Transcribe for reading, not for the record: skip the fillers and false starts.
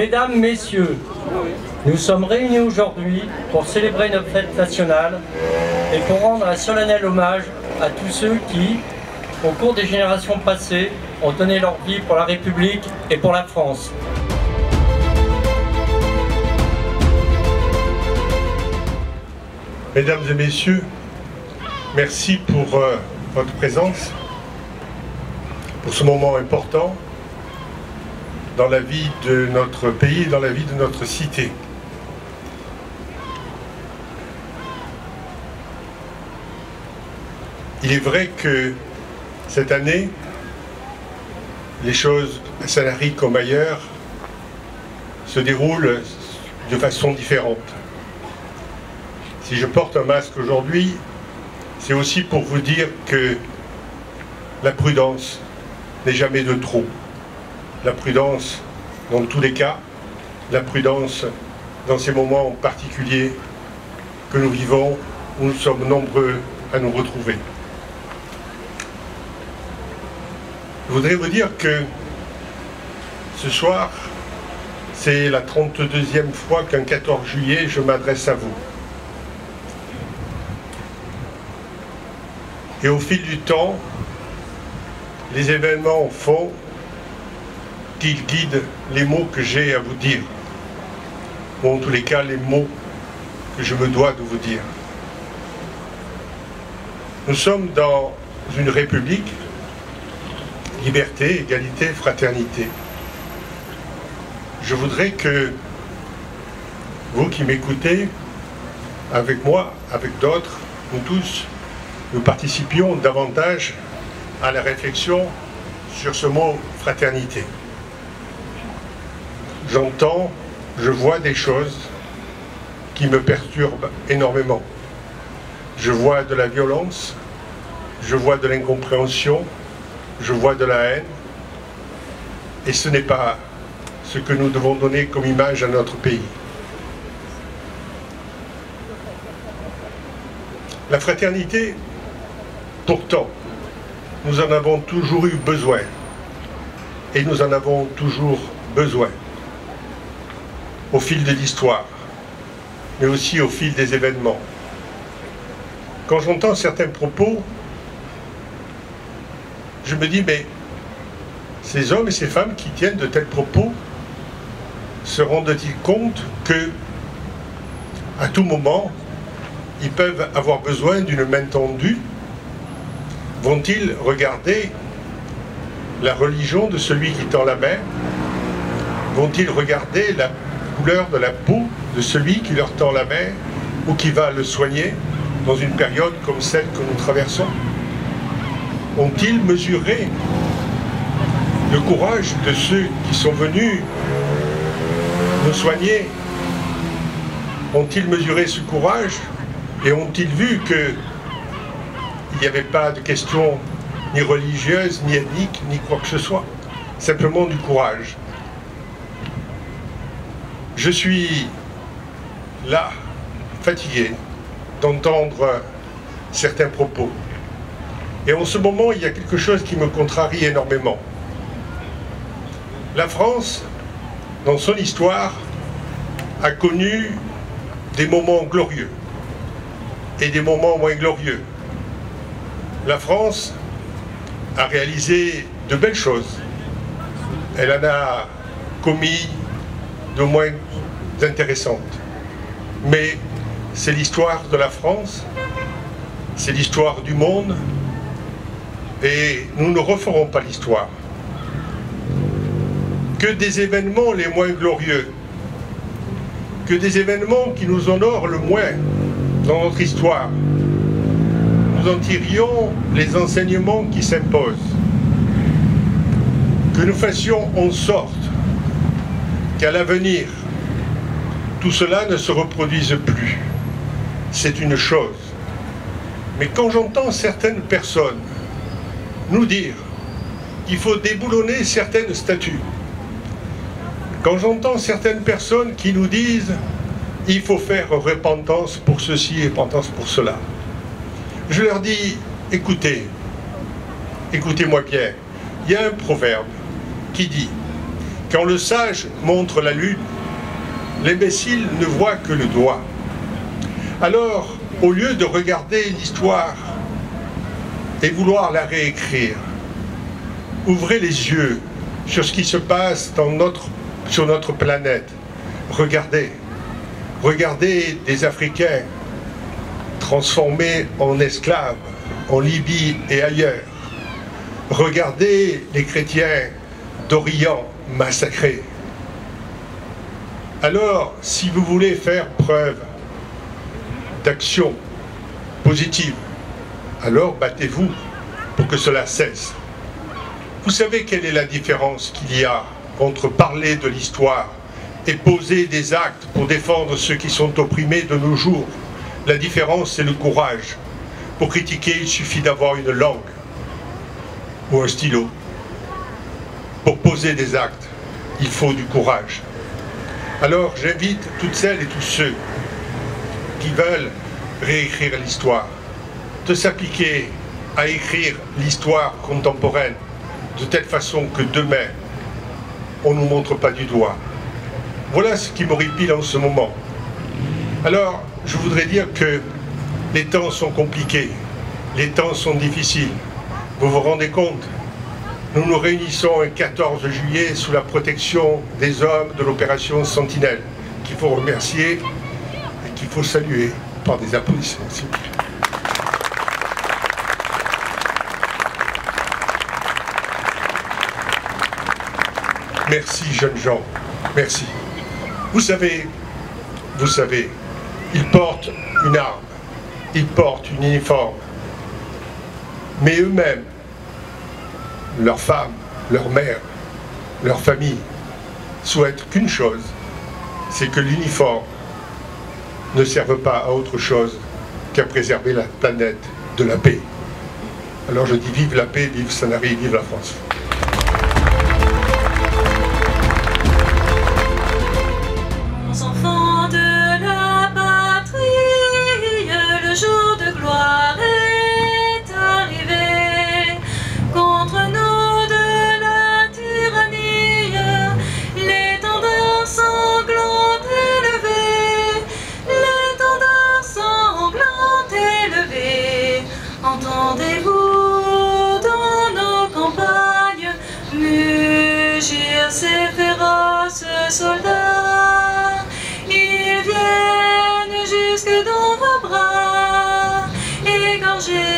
Mesdames, Messieurs, nous sommes réunis aujourd'hui pour célébrer notre fête nationale et pour rendre un solennel hommage à tous ceux qui, au cours des générations passées, ont donné leur vie pour la République et pour la France. Mesdames et messieurs, merci pour votre présence, pour ce moment important dans la vie de notre pays et dans la vie de notre cité. Il est vrai que cette année, les choses à Sanary comme ailleurs se déroulent de façon différente. Si je porte un masque aujourd'hui, c'est aussi pour vous dire que la prudence n'est jamais de trop. La prudence dans tous les cas, la prudence dans ces moments particuliers que nous vivons, où nous sommes nombreux à nous retrouver. Je voudrais vous dire que ce soir, c'est la 32e fois qu'un 14 juillet, je m'adresse à vous. Et au fil du temps, les événements font qu'ils guident les mots que j'ai à vous dire, ou en tous les cas les mots que je me dois de vous dire. Nous sommes dans une république, liberté, égalité, fraternité. Je voudrais que vous qui m'écoutez, avec moi, avec d'autres, nous tous, nous participions davantage à la réflexion sur ce mot fraternité. J'entends, je vois des choses qui me perturbent énormément. Je vois de la violence, je vois de l'incompréhension, je vois de la haine. Et ce n'est pas ce que nous devons donner comme image à notre pays. La fraternité, pourtant, nous en avons toujours eu besoin. Et nous en avons toujours besoin. Au fil de l'histoire, mais aussi au fil des événements. Quand j'entends certains propos, je me dis, mais ces hommes et ces femmes qui tiennent de tels propos se rendent-ils compte que, à tout moment, ils peuvent avoir besoin d'une main tendue? Vont-ils regarder la religion de celui qui tend la main? Vont-ils regarder la couleur de la peau de celui qui leur tend la main ou qui va le soigner dans une période comme celle que nous traversons? Ont-ils mesuré le courage de ceux qui sont venus nous soigner? Ont-ils mesuré ce courage et ont-ils vu qu'il n'y avait pas de question ni religieuse, ni ethnique, ni quoi que ce soit? Simplement du courage. Je suis là, fatigué d'entendre certains propos. Et en ce moment, il y a quelque chose qui me contrarie énormément. La France, dans son histoire, a connu des moments glorieux et des moments moins glorieux. La France a réalisé de belles choses. Elle en a commis de moins intéressantes. Mais c'est l'histoire de la France, c'est l'histoire du monde, et nous ne referons pas l'histoire. Que des événements les moins glorieux, que des événements qui nous honorent le moins dans notre histoire, nous en tirions les enseignements qui s'imposent. Que nous fassions en sorte qu'à l'avenir, tout cela ne se reproduise plus. C'est une chose. Mais quand j'entends certaines personnes nous dire qu'il faut déboulonner certaines statues, quand j'entends certaines personnes qui nous disent il faut faire repentance pour ceci et repentance pour cela, je leur dis écoutez, écoutez-moi bien, il y a un proverbe qui dit Quand le sage montre la lune, l'imbécile ne voit que le doigt. Alors, au lieu de regarder l'histoire et vouloir la réécrire, ouvrez les yeux sur ce qui se passe sur notre planète. Regardez des Africains transformés en esclaves en Libye et ailleurs. Regardez les chrétiens d'Orient massacrés. Alors, si vous voulez faire preuve d'action positive, alors battez-vous pour que cela cesse. Vous savez quelle est la différence qu'il y a entre parler de l'histoire et poser des actes pour défendre ceux qui sont opprimés de nos jours? La différence, c'est le courage. Pour critiquer, il suffit d'avoir une langue ou un stylo. Pour poser des actes, il faut du courage. Alors j'invite toutes celles et tous ceux qui veulent réécrire l'histoire de s'appliquer à écrire l'histoire contemporaine de telle façon que demain, on ne nous montre pas du doigt. Voilà ce qui m'horripile en ce moment. Alors, je voudrais dire que les temps sont compliqués, les temps sont difficiles. Vous vous rendez compte? Nous nous réunissons un 14 juillet sous la protection des hommes de l'opération Sentinelle, qu'il faut remercier et qu'il faut saluer par des applaudissements. Merci, jeunes gens, merci. Vous savez, ils portent une arme, ils portent une uniforme, mais eux-mêmes, leurs femmes, leurs mères, leurs familles, souhaitent qu'une chose, c'est que l'uniforme ne serve pas à autre chose qu'à préserver la planète de la paix. Alors je dis vive la paix, vive Sanary, vive la France. Enfants de la patrie, le jour de gloire est arrivé. Contre nous de la tyrannie, l'étendard sanglant élevé, l'étendard sanglant élevé. Entendez-vous dans nos campagnes mugir ces féroces soldats? Ils viennent jusque dans vos bras, égorger